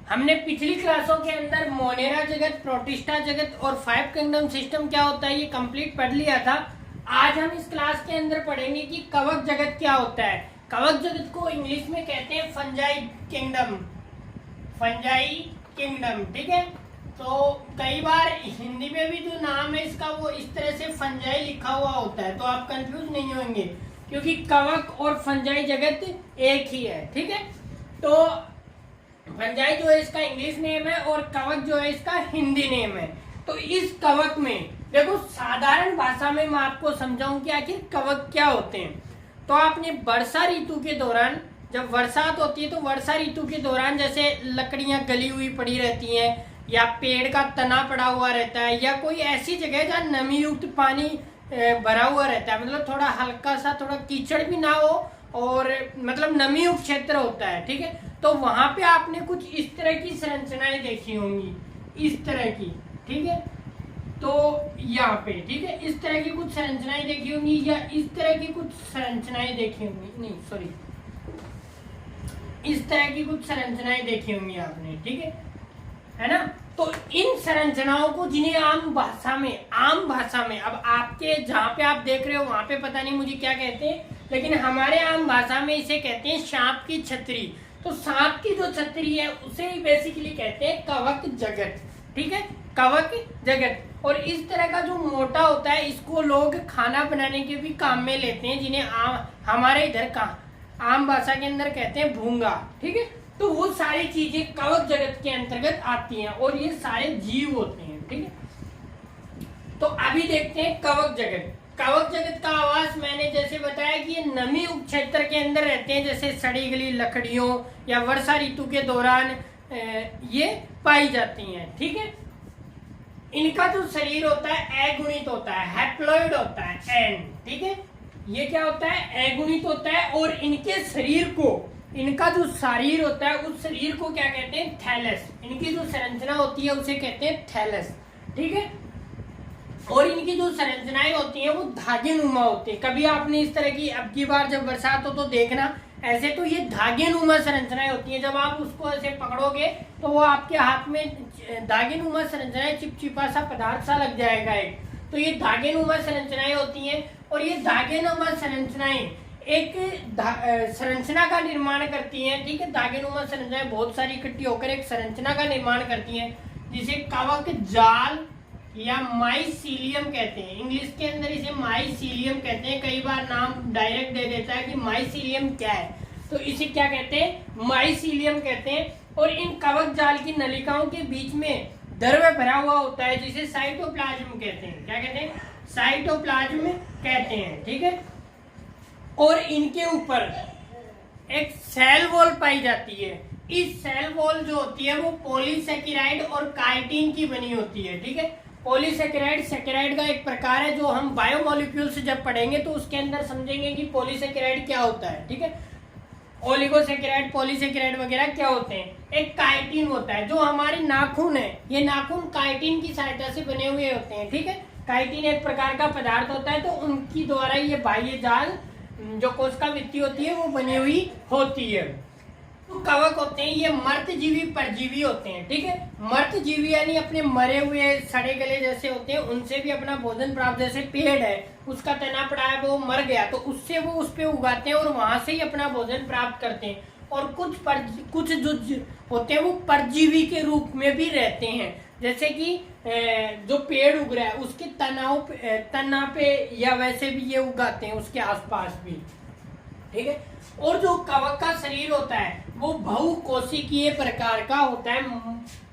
हमने पिछली क्लासों के अंदर मोनेरा जगत, प्रोटिस्टा जगत और 5 किंगडम सिस्टम क्या होता है ये कंप्लीट पढ़ लिया था। आज हम इस क्लास के अंदर पढ़ेंगे कि कवक जगत क्या होता है। कवक जगत को इंग्लिश में कहते हैं फंजाई किंगडम, फंजाई किंगडम, ठीक है। तो कई बार हिंदी में भी जो नाम है इसका वो इस तरह से फंजाई लिखा हुआ होता है, तो आप कंफ्यूज नहीं होंगे क्योंकि कवक और फंजाई जगत एक ही है, ठीक है। तो फंजाई जो है इसका इंग्लिश नेम है और कवक जो है इसका हिंदी नेम है। तो इस कवक में देखो, साधारण भाषा में मैं आपको समझाऊं कि आखिर कवक क्या होते हैं। तो आपने वर्षा ऋतु के दौरान, जब बरसात होती है तो वर्षा ऋतु के दौरान जैसे लकड़ियां गली हुई पड़ी रहती हैं या पेड़ का तना पड़ा हुआ रहता है या कोई ऐसी जगह जहाँ नमी युक्त पानी भरा हुआ रहता है, मतलब थोड़ा हल्का सा, थोड़ा कीचड़ भी ना हो और मतलब नमी युक्त क्षेत्र होता है, ठीक है। तो वहां पे आपने कुछ इस तरह की संरचनाएं देखी होंगी, इस तरह की, ठीक है। तो यहाँ पे, ठीक है, इस तरह की कुछ संरचनाएं देखी होंगी या इस तरह की कुछ संरचनाएं देखी होंगी, नहीं सॉरी, इस तरह की कुछ संरचनाएं देखी होंगी आपने, ठीक है ना। तो इन संरचनाओं को जिन्हें आम भाषा में अब आपके जहाँ पे आप देख रहे हो वहां पे पता नहीं मुझे क्या कहते हैं, लेकिन हमारे आम भाषा में इसे कहते हैं सांप की छतरी। तो सांप की जो छतरी है उसे ही बेसिकली कहते हैं कवक जगत, ठीक है, कवक जगत। और इस तरह का जो मोटा होता है इसको लोग खाना बनाने के भी काम में लेते हैं, जिन्हें हमारे इधर का आम भाषा के अंदर कहते हैं भूंगा, ठीक है। तो वो सारी चीजें कवक जगत के अंतर्गत आती हैं और ये सारे जीव होते हैं, ठीक है। तो अभी देखते हैं कवक जगत। कवक जगत का आवास मैंने जैसे बताया कि ये नमी उप क्षेत्र के अंदर रहते हैं, जैसे सड़ी गली लकड़ियों या वर्षा ऋतु के दौरान ये पाई जाती हैं, ठीक है। इनका जो शरीर होता है अगुणित होता है, हैप्लॉइड होता है, एन, ठीक है। ये क्या होता है, अगुणित होता है और इनके शरीर को, इनका जो शरीर होता है उस शरीर को क्या कहते हैं, थैलस। इनकी जो संरचना होती है उसे कहते हैं थैलस, ठीक है। और इनकी जो संरचनाएं होती हैं वो धागे नुमा होती है। कभी आपने इस तरह की, अब की बार जब बरसात हो तो देखना, ऐसे तो ये धागे नुमा संरचनाएं होती हैं। जब आप उसको ऐसे पकड़ोगे तो वो आपके हाथ में धागे नुमा संरचनाएं, चिपचिपा सा पदार्थ सा लग जाएगा एक, तो ये धागे नुमा संरचनाएं होती हैं। और ये धागे नुमा संरचनाएं एक संरचना का निर्माण करती हैं, ठीक है। धागे नुमा संरचनाएं बहुत सारी इकट्ठी होकर एक संरचना का निर्माण करती हैं, जिसे कवक जाल या माइसीलियम कहते हैं। इंग्लिश के अंदर इसे माइसीलियम कहते हैं, कई बार नाम डायरेक्ट दे देता है कि माइसीलियम क्या है, तो इसे क्या कहते हैं, माइसीलियम कहते हैं। और इन कवक जाल की नलिकाओं के बीच में द्रव्य भरा हुआ होता है जिसे साइटोप्लाज्म कहते हैं। क्या कहते हैं, साइटोप्लाज्म कहते हैं, ठीक है। और इनके ऊपर एक सेल वॉल पाई जाती है। इस सेल वॉल जो होती है वो पॉलीसेकेराइड और काइटिन की बनी होती है, ठीक है। पॉलीसेकेराइड सेकेराइड का एक प्रकार है जो हम बायोमोलिक्यूल्स जब पढ़ेंगे तो उसके अंदर समझेंगे कि पॉलीसेकेराइड क्या होता है, ठीक है। ओलिगोसेकेराइड, पॉलीसेकेराइड वगैरह क्या होते हैं। एक काइटिन होता है, जो हमारे नाखून है, ये नाखून काइटिन की सहायता से बने हुए होते हैं, ठीक है। काइटिन एक प्रकार का पदार्थ होता है, तो उनकी द्वारा ये बाह्य जाल जो कोशिका भित्ति होती है वो बनी हुई होती है। तो कवक होते हैं ये मर्तजीवी परजीवी होते हैं, ठीक है। मर्तजीवी यानी अपने मरे हुए सड़े गले जैसे होते हैं उनसे भी अपना भोजन प्राप्त, जैसे पेड़ है उसका तना पड़ा है वो मर गया तो उससे वो उस पे उगाते हैं और वहां से ही अपना भोजन प्राप्त करते हैं। और कुछ जो होते हैं वो परजीवी के रूप में भी रहते हैं, जैसे कि जो पेड़ उग रहा है उसके तना पे या वैसे भी ये उगाते हैं उसके आसपास भी, ठीक है। और जो कवक का शरीर होता है वो बहुकोशिकीय प्रकार का होता है,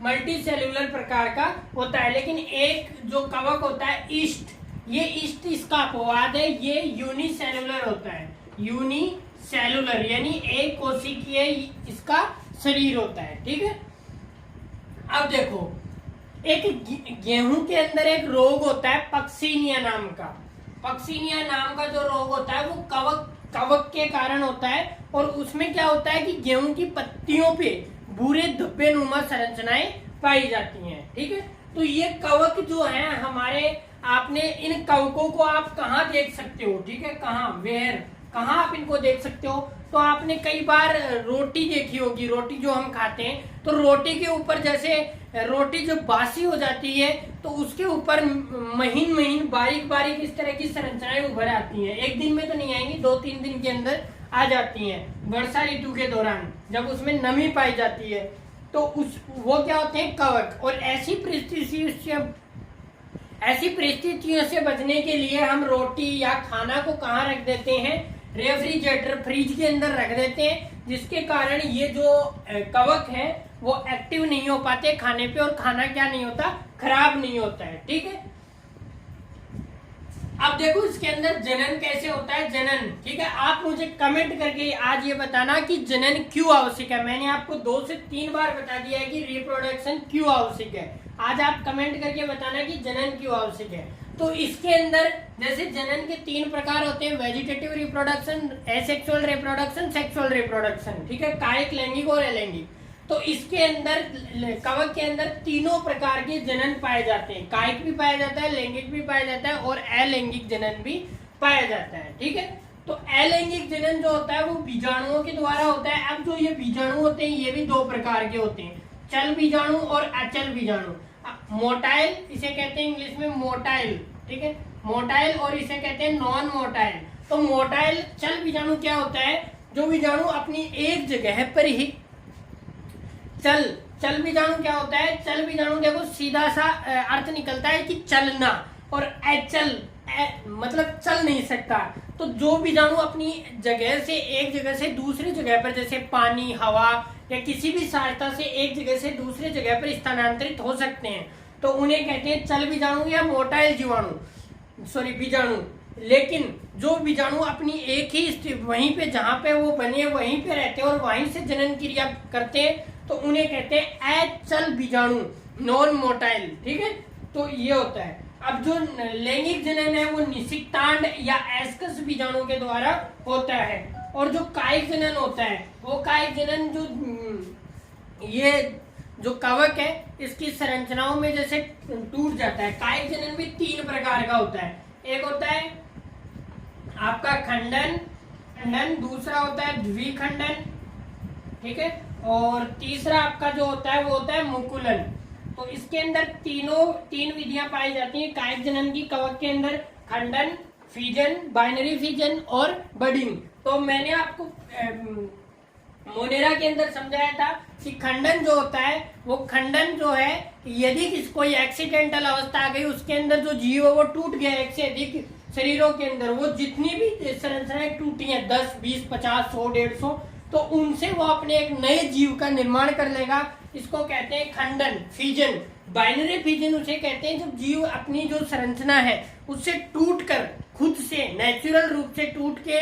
मल्टी सेलुलर प्रकार का होता है। लेकिन एक जो कवक होता है ईस्ट, ये ईस्ट इसका अपवाद है, ये यूनिसेलुलर होता है। यूनिसेलुलर यानी एक कोशिकीय इसका शरीर होता है, ठीक है। अब देखो, एक गेहूं के अंदर एक रोग होता है पक्सीनिया नाम का। पक्सीनिया नाम का जो रोग होता है वो कवक के कारण होता है। और उसमें क्या होता है कि गेहूं की पत्तियों पे भूरे धब्बे नुमा संरचनाएं पाई जाती हैं, ठीक है। तो ये कवक जो है हमारे, आपने इन कवकों को आप कहाँ देख सकते हो, ठीक है, कहाँ, वेयर, कहाँ आप इनको देख सकते हो, तो आपने कई बार रोटी देखी होगी, रोटी जो हम खाते हैं तो रोटी के ऊपर जैसे रोटी जब बासी हो जाती है तो उसके ऊपर महीन महीन बारीक बारीक इस तरह की संरचनाएं उभर आती हैं। एक दिन में तो नहीं आएंगी, 2-3 दिन के अंदर आ जाती हैं वर्षा ऋतु के दौरान जब उसमें नमी पाई जाती है। तो वो क्या होते हैं, कवक। और ऐसी परिस्थितियों से बचने के लिए हम रोटी या खाना को कहाँ रख देते हैं, रेफ्रिजरेटर फ्रिज के अंदर रख देते हैं, जिसके कारण ये जो कवक है वो एक्टिव नहीं हो पाते खाने पे और खाना क्या नहीं होता, खराब नहीं होता है। ठीक है, अब देखो इसके अंदर जनन कैसे होता है, जनन। ठीक है, आप मुझे कमेंट करके आज ये बताना कि जनन क्यों आवश्यक है। मैंने आपको 2 से 3 बार बता दिया है कि रिप्रोडक्शन क्यों आवश्यक है। आज आप कमेंट करके बताना कि जनन क्यों आवश्यक है। तो इसके अंदर जैसे जनन के 3 प्रकार होते हैं, vegetative reproduction, asexual reproduction, sexual reproduction. ठीक है, कायिक, लैंगिक और अलैंगिक। तो इसके अंदर कवक के अंदर तीनों प्रकार के जनन पाए जाते हैं, कायिक भी पाया जाता है, लैंगिक भी पाया जाता है और अलैंगिक जनन भी पाया जाता है। ठीक है, तो अलैंगिक जनन जो होता है वो बीजाणुओं के द्वारा होता है। अब जो ये बीजाणु होते हैं ये भी 2 प्रकार के होते हैं, चल बीजाणु और अचल बीजाणु। मोटाइल इसे कहते हैं इंग्लिश में मोटाइल। ठीक है, मोटाइल, और इसे कहते हैं नॉन मोटाइल। तो मोटाइल चल बीजाणु क्या होता है, जो बीजाणु अपनी एक जगह पर ही चल बीजाणु क्या होता है, चल बीजाणु देखो सीधा सा अर्थ निकलता है कि चलना, और अचल मतलब चल नहीं सकता। तो जो बीजाणु अपनी जगह से एक जगह से दूसरी जगह पर जैसे पानी, हवा या किसी भी सहायता से एक जगह से दूसरी जगह पर स्थानांतरित हो सकते हैं तो उन्हें कहते हैं चल बीजाणु या मोटाइल बीजाणु। लेकिन जो बीजाणु अपनी एक ही वहीं पे जहां पे वो बने वहीं पे रहते हैं और वहीं से जनन क्रिया करते हैं तो उन्हें कहते हैं अचल बीजाणु, नॉन मोटाइल। ठीक है, तो ये होता है। अब जो लैंगिक जनन है वो निषिक्तांड या एस्कस बीजाणु के द्वारा होता है। और जो कायिक जनन होता है वो कायिक जनन जो ये जो कवक है इसकी संरचनाओं में जैसे टूट जाता है। कायिक जनन भी 3 प्रकार का होता है। एक होता है आपका खंडन, दूसरा होता है द्विखंडन, ठीक है, और तीसरा आपका जो होता है वो होता है मुकुलन। तो इसके अंदर 3 विधियां पाई जाती हैं कायिक जनन की कवक के अंदर, खंडन, फीजन, बाइनरी फीजन और बडिंग। तो मैंने आपको मोनेरा के अंदर समझाया था कि खंडन जो होता है वो खंडन जो है यदि कोई एक्सीडेंटल अवस्था आ गई उसके अंदर जो जीव है वो टूट गया, एक से अधिक शरीरों के अंदर वो जितनी भी संरचनाएं टूटी हैं 10, 20, 50, 100, 150 तो उनसे वो अपने एक नए जीव का निर्माण कर लेगा। इसको कहते हैं खंडन, फीजन। बाइनरी फीजन उसे कहते हैं जब जीव अपनी जो संरचना है उससे टूटकर खुद से नेचुरल रूप से टूट के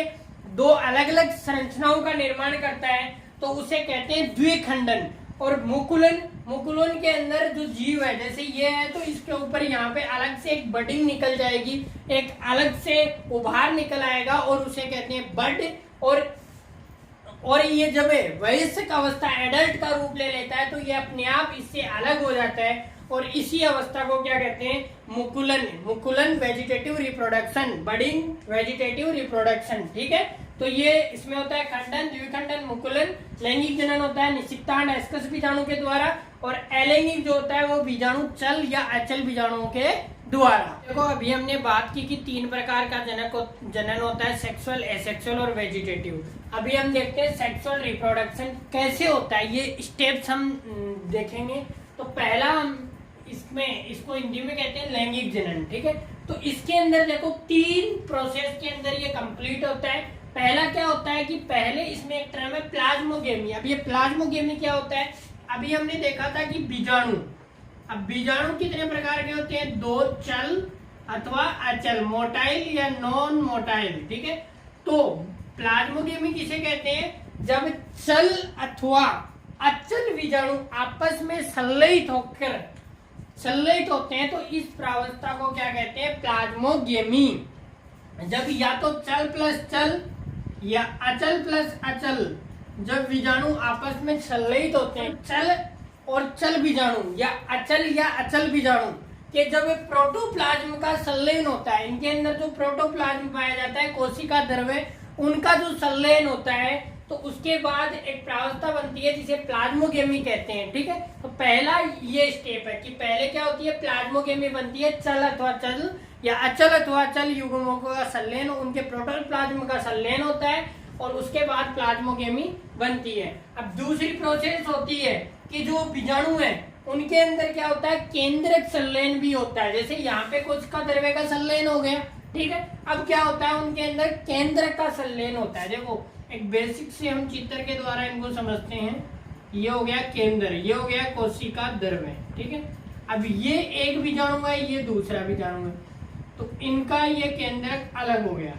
2 अलग अलग संरचनाओं का निर्माण करता है तो उसे कहते हैं द्विखंडन। और मुकुलन के अंदर जो जीव है जैसे ये है तो इसके ऊपर यहाँ पे अलग से एक बडिंग निकल जाएगी, एक अलग से उभार निकल आएगा और उसे कहते हैं बड। और ये जब वयस्क अवस्था एडल्ट का रूप ले लेता है तो ये अपने आप इससे अलग हो जाता है और इसी अवस्था को क्या कहते हैं, मुकुलन vegetative reproduction, budding vegetative reproduction. ठीक है, तो ये इसमें होता है खंडन, द्विखंडन, मुकुलन। लैंगिक जनन होता है निषिक्तांड एस्कस बीजाणु के द्वारा और अलैंगिक जो होता है वो बीजाणु चल या अचल बीजाणुओं के द्वारा। देखो अभी हमने बात की कि 3 प्रकार का जनन होता है, सेक्सुअल, एसेक्सुअल और वेजिटेटिव। अभी हम देखते हैं सेक्सुअल रिप्रोडक्शन कैसे होता है, ये स्टेप्स हम देखेंगे। तो पहला हम इसको हिंदी में कहते हैं लैंगिक जनन। ठीक है, तो इसके अंदर देखो 3 प्रोसेस के अंदर ये कंप्लीट होता है। पहला क्या होता है कि पहले इसमें एक टर्म है प्लाज्मोगेमी। अब ये प्लाज्मोगेमी क्या होता है, अभी हमने देखा था कि बीजाणु। अब बीजाणु कितने प्रकार के होते हैं, 2, चल अथवा अचल, मोटाइल या नॉन मोटाइल। ठीक है, तो प्लाज्मोगेमी किसे कहते हैं, जब चल अथवा अचल बीजाणु आपस में संलयित होते हैं तो इस प्रावस्था को क्या कहते हैं, प्लाज्मोगेमी। जब या तो चल प्लस चल या अचल प्लस अचल जब बीजाणु आपस में संलयित होते हैं, चल और चल बीजाणु या अचल बीजाणु के जब प्रोटोप्लाज्म का संलयन होता है, इनके अंदर जो प्रोटोप्लाज्म पाया जाता है कोशिका द्रव्य, उनका जो संलयन होता है तो उसके बाद एक प्रावस्था बनती है जिसे प्लाज्मोगेमी कहते हैं, ठीक है। तो पहला ये स्टेप है कि पहले क्या होती है, प्लाज्मोगेमी बनती है, चल अथवा चल या अचल अथवा चल युग्मों का संलयन, उनके प्रोटोप्लाज्म का संलयन होता है और उसके बाद प्लाज्मोगेमी बनती है। अब दूसरी प्रोसेस होती है कि जो बीजाणु है उनके अंदर क्या होता है, केंद्रक संलयन भी होता है। जैसे यहाँ पे कोशिका द्रव्य का संलयन हो गया, ठीक है। अब क्या होता है, उनके अंदर केंद्रक का संलयन होता है। देखो एक बेसिक से हम चित्र के द्वारा इनको समझते हैं। ये हो गया केंद्र, ये हो गया कोशिका द्रव्य, ठीक है। अब ये एक बीजाणु है, ये दूसरा बीजाणु है, तो इनका ये केंद्रक अलग हो गया।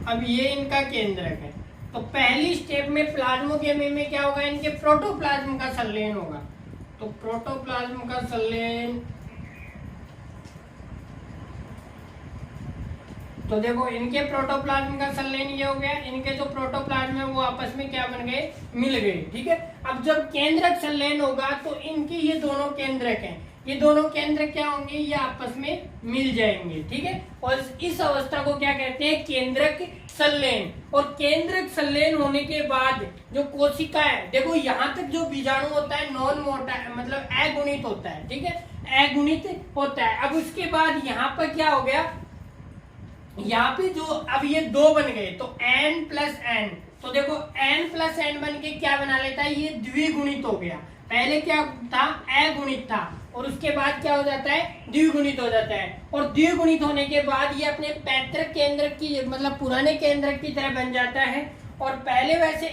अब ये इनका केंद्रक है। तो पहली स्टेप में प्लाज्मोगेमी में क्या होगा, इनके प्रोटोप्लाज्म का संलयन होगा। तो प्रोटोप्लाज्म का संलयन, तो देखो इनके प्रोटोप्लाज्म का संलयन ये हो गया, इनके जो प्रोटोप्लाज्म है वो आपस में क्या बन गए, मिल गए, ठीक है। अब जब केंद्रक संलयन होगा तो इनके ये दोनों केंद्रक हैं, ये दोनों केंद्र क्या होंगे, ये आपस में मिल जाएंगे, ठीक है। और इस अवस्था को क्या कहते हैं, केंद्रक संलयन। और केंद्रक संलयन होने के बाद जो कोशिका है, देखो यहाँ तक जो बीजाणु होता है नॉन मोटाइल मतलब अगुणित होता है, ठीक है, अगुणित होता है। अब उसके बाद यहाँ पर क्या हो गया, यहाँ पे जो अब ये दो बन गए तो n प्लस एन, तो देखो n प्लस एन बन के क्या बना लेता है, ये द्विगुणित हो गया। पहले क्या था, अगुणित था और उसके बाद क्या हो जाता है, द्विगुणित हो जाता है। और द्विगुणित होने के बाद ये अपने पैतृक केंद्र की मतलब पुराने केंद्र की तरह बन जाता है। और पहले वैसे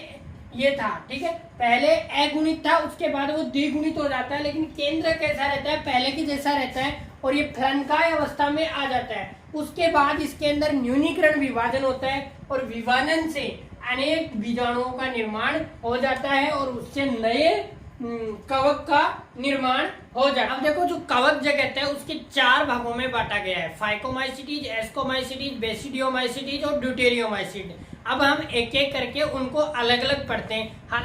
ये था, ठीक है, पहले अगुणित था, उसके बाद वो द्विगुणित हो जाता है, लेकिन केंद्र कैसा रहता है, पहले के जैसा रहता है और ये फलनकाय अवस्था में आ जाता है। उसके बाद इसके अंदर न्यूनीकरण विभाजन होता है और विभाजन से अनेक बीजाणुओं का निर्माण हो जाता है और उससे नए कवक का निर्माण हो जाए। अब देखो जो कवक जगत है उसके चार भागों में बांटा गया है, फाइकोमाइसिटीज, एस्कोमाइसिटीज, बेसिडियोमाइसिटीज और ड्यूटेरियोमाइसिट। अब हम एक एक करके उनको अलग अलग पढ़ते हैं।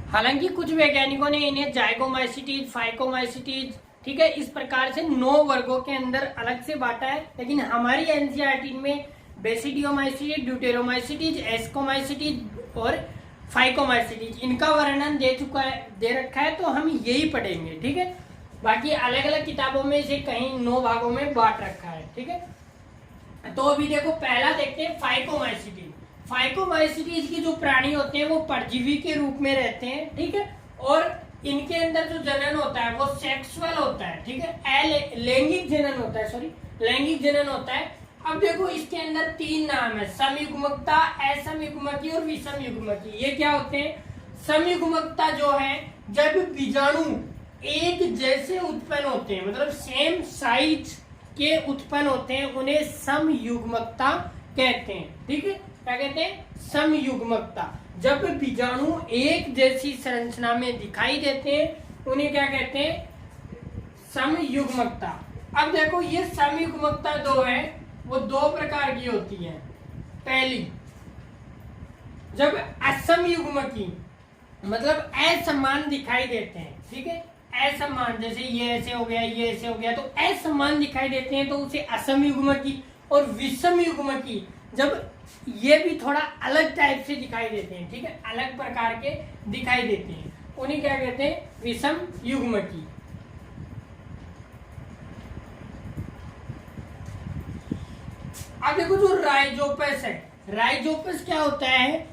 हालांकि कुछ वैज्ञानिकों ने इन्हें जाइगोमाइसिटीज, फाइकोमाइसिटीज, ठीक है, इस प्रकार से 9 वर्गों के अंदर अलग से बांटा है, लेकिन हमारी एनसीईआरटी में बेसिडियोमाइसिटीज, ड्यूटेरोमाइसिटीज, एस्कोमाइसिटीज और फाइकोमाइसिटीज इनका वर्णन दे रखा है, तो हम यही पढ़ेंगे, ठीक है। बाकी अलग अलग किताबों में इसे कहीं 9 भागों में बांट रखा है, ठीक है। तो अभी देखो पहला देखते हैं फाइकोमाइसिटीज। फाइकोमाइसिटीज की जो प्राणी होते हैं वो परजीवी के रूप में रहते हैं, ठीक है, और इनके अंदर जो जनन होता है वो सेक्सुअल होता है, ठीक है, लैंगिक जनन होता है, सॉरी लैंगिक जनन होता है। अब देखो इसके अंदर 3 नाम है, समयुग्मकता, असमयुग्मकी और विषमयुग्मकी। ये क्या होते हैं, समयुग्मकता जो है जब बीजाणु एक जैसे उत्पन्न होते हैं, मतलब सेम साइज के उत्पन्न होते हैं, उन्हें समयुग्मकता कहते हैं, ठीक है। क्या कहते हैं, समयुग्मकता। जब बीजाणु एक जैसी संरचना में दिखाई देते हैं उन्हें क्या कहते हैं, समयुग्मकता। अब देखो ये समयुग्मकता दो है वो 2 प्रकार की होती है। पहली, जब असमयुग्मकी मतलब असमान दिखाई देते हैं, ठीक है, असमान, जैसे ये ऐसे हो गया, ये ऐसे हो गया, तो असमान दिखाई देते हैं तो उसे असमयुग्मकी। और विषमयुग्मकी, जब ये भी थोड़ा अलग टाइप से दिखाई देते हैं, ठीक है, अलग प्रकार के दिखाई देते हैं, उन्हें क्या कहते हैं, विषमयुग्मकी। अब देखो जो राइजोपस है, राइजोपस क्या होता है,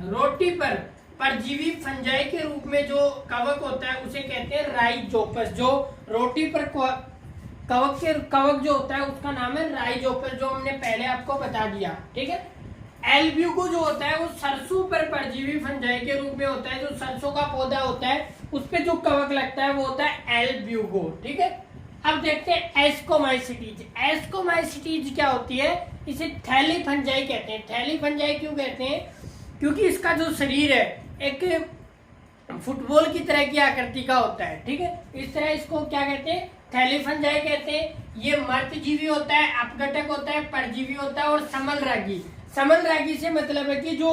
रोटी पर परजीवी फंजाई के रूप में जो कवक होता है उसे कहते हैं राइजोपस। जो रोटी पर कवक जो होता है उसका नाम है राइजोपस, जो हमने पहले आपको बता दिया, ठीक है। एल्ब्यूगो जो होता है वो सरसों पर परजीवी फंजाई के रूप में होता है, जो सरसों का पौधा होता है उस पे जो कवक लगता है वो होता है एल्ब्यूगो, ठीक है। अब देखते हैं एस्कोमाइसिटीज। एस्कोमाइसिटीज क्या होती है, इसे थैली फंजाई कहते हैं। थैली फंजाई क्यों कहते हैं, क्योंकि इसका जो शरीर है एक फुटबॉल की तरह की आकृति का होता है, ठीक है, इस तरह इसको क्या कहते हैं, थैली फंजाई कहते हैं। ये मर्तजीवी होता है, अपघटक होता है, परजीवी होता है और समलरागी। समलरागी से मतलब है कि जो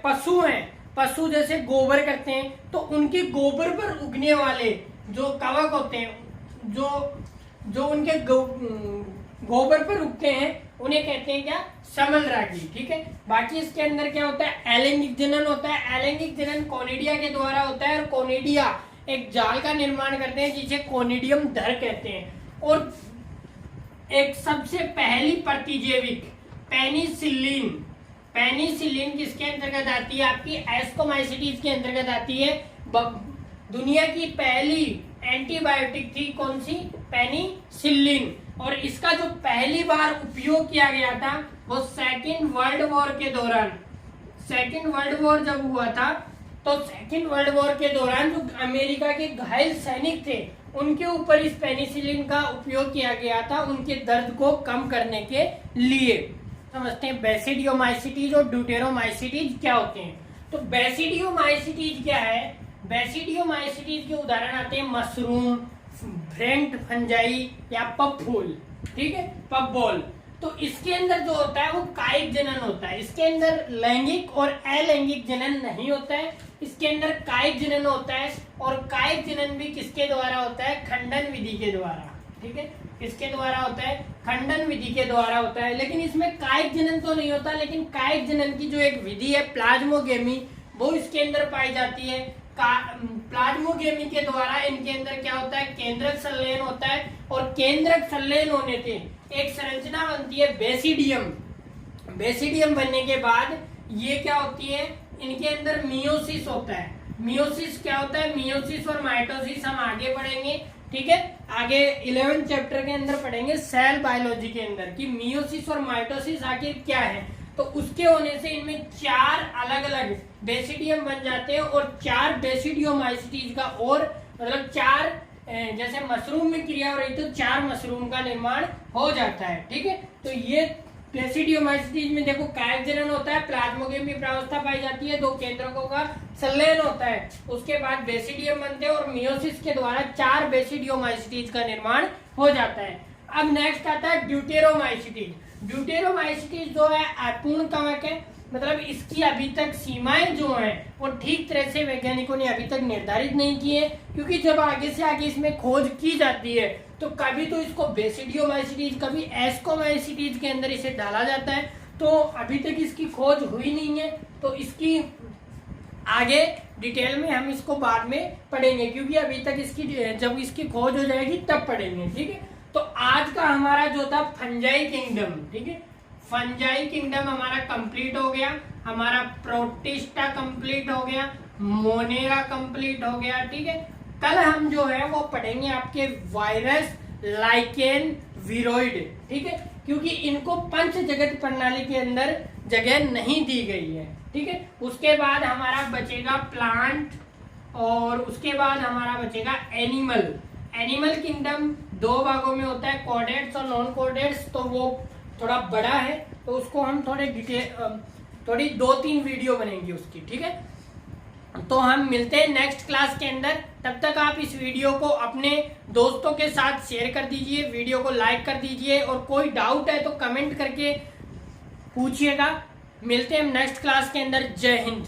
पशु हैं, पशु जैसे गोबर करते हैं तो उनके गोबर पर उगने वाले जो कवक होते हैं, जो उनके गोबर पर उगते हैं उन्हें कहते हैं क्या, समल रागी। ठीक है, बाकी इसके अंदर क्या होता है, अलैंगिक जनन होता है। अलैंगिक जनन कोनिडिया के द्वारा होता है और कोनिडिया एक जाल का निर्माण करते हैं जिसे कोनिडियम धर कहते हैं। और एक सबसे पहली प्रतिजैविक पेनिसिलिन, पेनिसिलिन किसके अंतर्गत आती है, आपकी एस्कोमाइसिटीज के अंतर्गत आती है। दुनिया की पहली एंटीबायोटिक थी कौन सी, पेनिसिलिन। और इसका जो पहली बार उपयोग किया गया था वो सेकेंड वर्ल्ड वॉर के दौरान, सेकेंड वर्ल्ड वॉर जब हुआ था तो सेकेंड वर्ल्ड वॉर के दौरान जो अमेरिका के घायल सैनिक थे उनके ऊपर इस पेनिसिलिन का उपयोग किया गया था, उनके दर्द को कम करने के लिए। समझते हैं बेसिडियोमाइसिटीज और ड्यूटेरोमाइसिटीज क्या होते हैं। तो बेसिडियोमाइसिटीज क्या है, बेसिडियोमाइसिटीज के उदाहरण आते हैं मशरूम, फ्रेंट फंजाई या पप फूल। ठीक है, पप बॉल। तो इसके अंदर जो होता है वो कायिक जनन होता है। इसके अंदर लैंगिक और अलैंगिक जनन नहीं होता है, इसके अंदर कायिक जनन होता है। और कायिक जनन भी किसके द्वारा होता है, खंडन विधि के द्वारा। ठीक है, किसके द्वारा होता है, खंडन विधि के द्वारा होता है। लेकिन इसमें कायिक जनन तो नहीं होता, लेकिन कायिक जनन की जो एक विधि है प्लाज्मोगेमी वो इसके अंदर पाई जाती है। प्लाज्मोगेमी के द्वारा इनके अंदर क्या होता है, केंद्रक संलयन होता है। और केंद्रक संलयन होने से एक संरचना बनती है बेसिडियम। बेसिडियम बनने के बाद ये क्या होती है, इनके अंदर मियोसिस होता है। मियोसिस क्या होता है, मियोसिस और माइटोसिस हम आगे पढ़ेंगे। ठीक है, आगे 11 चैप्टर के अंदर पढ़ेंगे सेल बायोलॉजी के अंदर कि मियोसिस और माइटोसिस आखिर क्या है। तो उसके होने से इनमें 4 अलग अलग बेसिडियम बन जाते हैं और 4 बेसिडियोमाइसिटीज का, और मतलब 4 जैसे मशरूम में क्रिया हो रही तो 4 मशरूम का निर्माण हो जाता है। ठीक है, तो ये बेसिडियोमाइसिटीज में देखो कायिक जनन होता है, प्लाज्मोगेमी प्रावस्था पाई जाती है, 2 केंद्रकों का संलयन होता है, उसके बाद बेसिडियम बनते हैं और मियोसिस के द्वारा 4 बेसिडियोमाइसिटीज का निर्माण हो जाता है। अब नेक्स्ट आता है ड्यूटेरोमाइसिटीज। ड्यूटेरोमाइसिटीज जो है अपूर्ण कवक है, मतलब इसकी अभी तक सीमाएं जो हैं वो ठीक तरह से वैज्ञानिकों ने अभी तक निर्धारित नहीं की है, क्योंकि जब आगे से आगे इसमें खोज की जाती है तो कभी तो इसको बेसिडियोमाइसिटीज, कभी एस्कोमाइसिटीज के अंदर इसे डाला जाता है। तो अभी तक इसकी खोज हुई नहीं है, तो इसकी आगे डिटेल में हम इसको बाद में पढ़ेंगे, क्योंकि अभी तक इसकी जब इसकी खोज हो जाएगी तब पढ़ेंगे। ठीक है, तो आज का हमारा जो था फंजाई किंगडम, ठीक है, फंजाई किंगडम हमारा कंप्लीट हो गया, हमारा प्रोटिस्टा कंप्लीट हो गया, मोनेरा कंप्लीट हो गया। ठीक है, कल हम जो है वो पढ़ेंगे आपके वायरस, लाइकेन, विरोइड। ठीक है, क्योंकि इनको पंच जगत प्रणाली के अंदर जगह नहीं दी गई है। ठीक है, उसके बाद हमारा बचेगा प्लांट और उसके बाद हमारा बचेगा एनिमल। एनिमल किंगडम 2 भागों में होता है, कॉर्डेट्स और नॉन कॉर्डेट्स। तो वो थोड़ा बड़ा है तो उसको हम थोड़ी 2-3 वीडियो बनेंगी उसकी। ठीक है, तो हम मिलते हैं नेक्स्ट क्लास के अंदर। तब तक आप इस वीडियो को अपने दोस्तों के साथ शेयर कर दीजिए, वीडियो को लाइक कर दीजिए, और कोई डाउट है तो कमेंट करके पूछिएगा। मिलते हैं नेक्स्ट क्लास के अंदर। जय हिंद।